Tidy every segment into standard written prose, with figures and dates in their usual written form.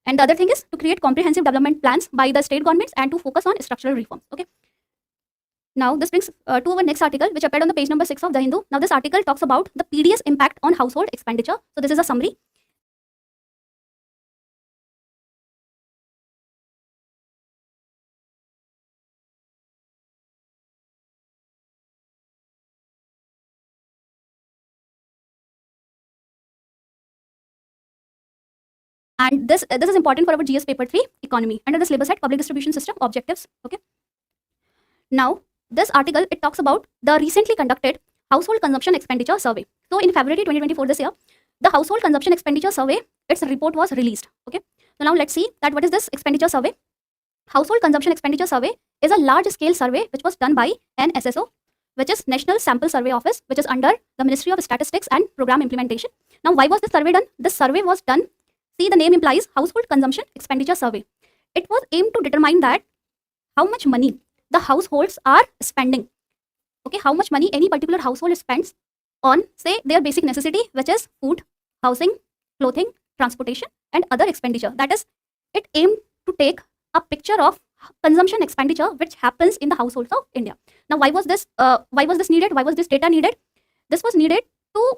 And the other thing is to create comprehensive development plans by the state governments and to focus on structural reforms. Okay. Now this brings to our next article, which appeared on the page number 6 of the Hindu. Now this article talks about the PDS impact on household expenditure. So this is a summary. And this is important for our GS paper 3 economy under the syllabus head public distribution system objectives. Okay. Now this article, it talks about the recently conducted household consumption expenditure survey. So in February 2024 this year, the household consumption expenditure survey, its report was released. Okay. So now let's see that what is this expenditure survey. Household consumption expenditure survey is a large scale survey which was done by NSSO, which is National Sample Survey Office, which is under the Ministry of Statistics and Program Implementation. Now why was this survey done? This survey was done, see, the name implies household consumption expenditure survey. It was aimed to determine that how much money the households are spending. Okay, how much money any particular household spends on, say, their basic necessity, which is food, housing, clothing, transportation, and other expenditure. That is, it aimed to take a picture of consumption expenditure which happens in the households of India. Now, why was this needed? Why was this data needed? This was needed to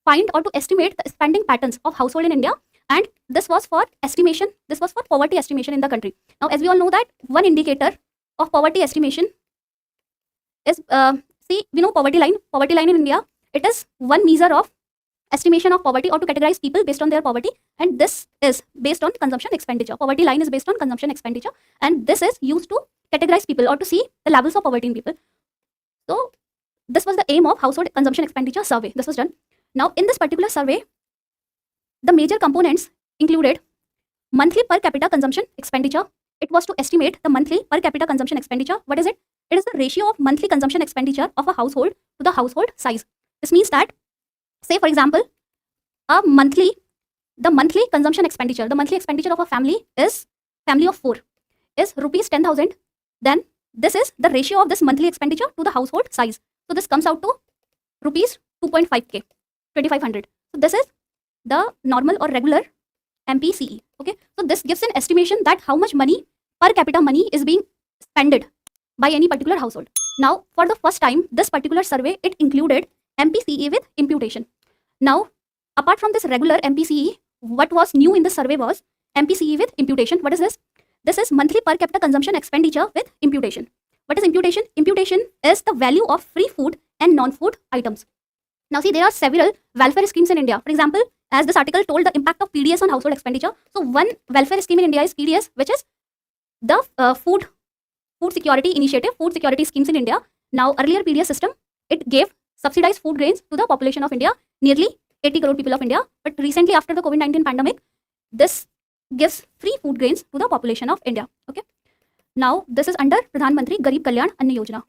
find or to estimate the spending patterns of household in India, and this was for estimation. This was for poverty estimation in the country. Now, as we all know that one indicator of poverty estimation is, see, we know poverty line. Poverty line in India, it is one measure of estimation of poverty or to categorize people based on their poverty, and this is based on consumption expenditure. Poverty line is based on consumption expenditure, and this is used to categorize people or to see the levels of poverty in people. So this was the aim of household consumption expenditure survey. This was done. Now in this particular survey, the major components included monthly per capita consumption expenditure. It was to estimate the monthly per capita consumption expenditure. What is it? It is the ratio of monthly consumption expenditure of a household to the household size. This means that, say for example, the monthly consumption expenditure, the monthly expenditure of a family of 4 is rupees 10,000. Then this is the ratio of this monthly expenditure to the household size. So this comes out to rupees 2.5k, 2,500. So this is the normal or regular MPCE. Okay, so this gives an estimation that how much money, per capita money, is being spended by any particular household. Now, for the first time, this particular survey, it included MPCE with imputation. Now, apart from this regular MPCE, what was new in the survey was MPCE with imputation. What is this? This is monthly per capita consumption expenditure with imputation. What is imputation? Imputation is the value of free food and non-food items. Now see, there are several welfare schemes in India. For example, as this article told, the impact of PDS on household expenditure. So one welfare scheme in India is PDS, which is the food security initiative, food security schemes in India. Now earlier PDS system, it gave subsidized food grains to the population of India, nearly 80 crore people of India. But recently, after the COVID-19 pandemic, this gives free food grains to the population of India. Okay. Now this is under Pradhan Mantri Garib Kalyan Anna Yojana.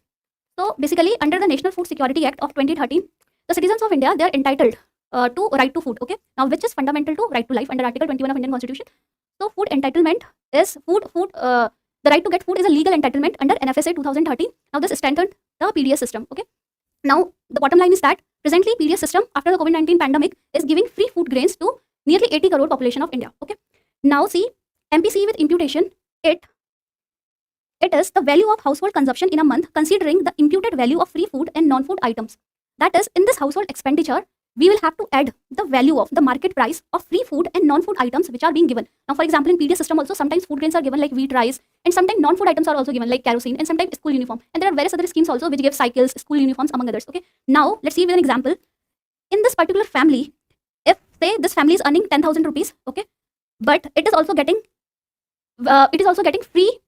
So basically, under the National Food Security Act of 2013, the citizens of India, they are entitled to right to food. Okay. Now which is fundamental to right to life under Article 21 of Indian Constitution. So food entitlement is the right to get food is a legal entitlement under NFSA 2013. Now this strengthened the PDS system. Okay. Now the bottom line is that presently PDS system after the COVID-19 pandemic is giving free food grains to nearly 80 crore population of India. Okay. Now see, MPCE with imputation, it is the value of household consumption in a month considering the imputed value of free food and non-food items. That is, in this household expenditure, we will have to add the value of the market price of free food and non-food items which are being given. Now, for example, in PDS system also, sometimes food grains are given like wheat, rice, and sometimes non-food items are also given like kerosene, and sometimes school uniform. And there are various other schemes also which give cycles, school uniforms, among others. Okay. Now, let's see with an example. In this particular family, if say this family is earning 10,000 rupees, okay, but it is also getting free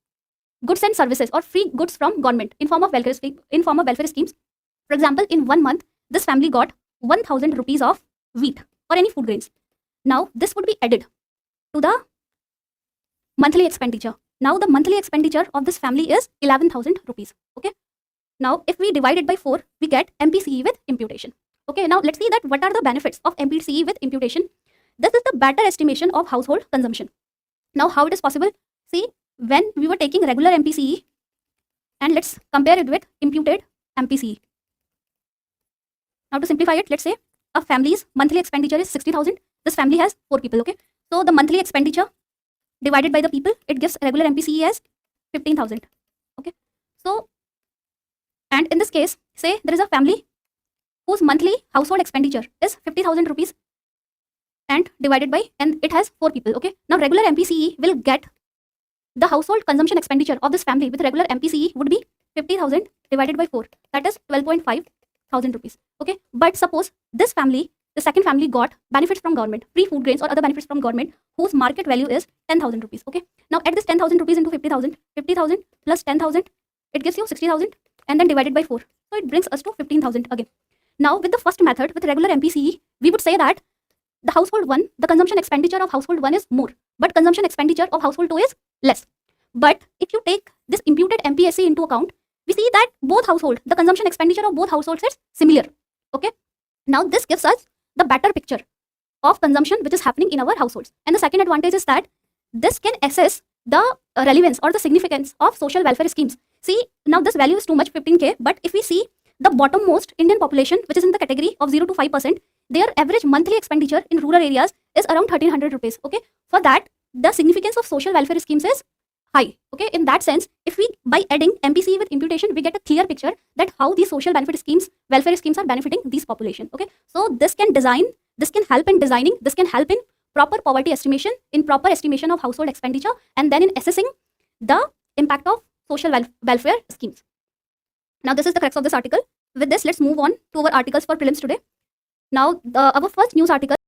goods and services or free goods from government in form of welfare schemes. For example, in 1 month, this family got 1,000 rupees of wheat or any food grains. Now, this would be added to the monthly expenditure. Now, the monthly expenditure of this family is 11,000 rupees. Okay. Now, if we divide it by 4, we get MPCE with imputation. Okay. Now, let's see that what are the benefits of MPCE with imputation. This is the better estimation of household consumption. Now, how it is possible? See, when we were taking regular MPCE and let's compare it with imputed MPCE. Now to simplify it, let's say a family's monthly expenditure is 60,000. This family has 4 people. Okay. So the monthly expenditure divided by the people, it gives regular MPCE as 15,000. Okay, so and in this case, say there is a family whose monthly household expenditure is 50,000 rupees and divided by, and it has 4 people. Okay, now regular MPCE will get the household consumption expenditure of this family with regular MPCE would be 50,000 divided by 4, that is 12.5 thousand rupees. Okay, but suppose this family, the second family, got benefits from government, free food grains or other benefits from government whose market value is 10,000 rupees. Okay, now add this 10,000 rupees into 50,000, 50,000 plus 10,000, it gives you 60,000 and then divided by 4, so it brings us to 15,000 again. Now with the first method, with regular MPCE, we would say that the household 1, the consumption expenditure of household 1 is more, but consumption expenditure of household 2 is less. But if you take this imputed MPSE into account, we see that both household, the consumption expenditure of both households is similar. Okay, now this gives us the better picture of consumption which is happening in our households. And the second advantage is that this can assess the relevance or the significance of social welfare schemes. See, now this value is too much, 15k, but if we see the bottommost Indian population, which is in the category of 0 to 5%, their average monthly expenditure in rural areas is around 1300 rupees. Okay, for that, the significance of social welfare schemes is high. Okay, in that sense, if we, by adding MPCE with imputation, we get a clear picture that how these social benefit schemes, welfare schemes are benefiting these population. Okay, so this can help in designing, this can help in proper poverty estimation, in proper estimation of household expenditure, and then in assessing the impact of social welfare schemes. Now this is the crux of this article. With this, let's move on to our articles for prelims today. Now our first news article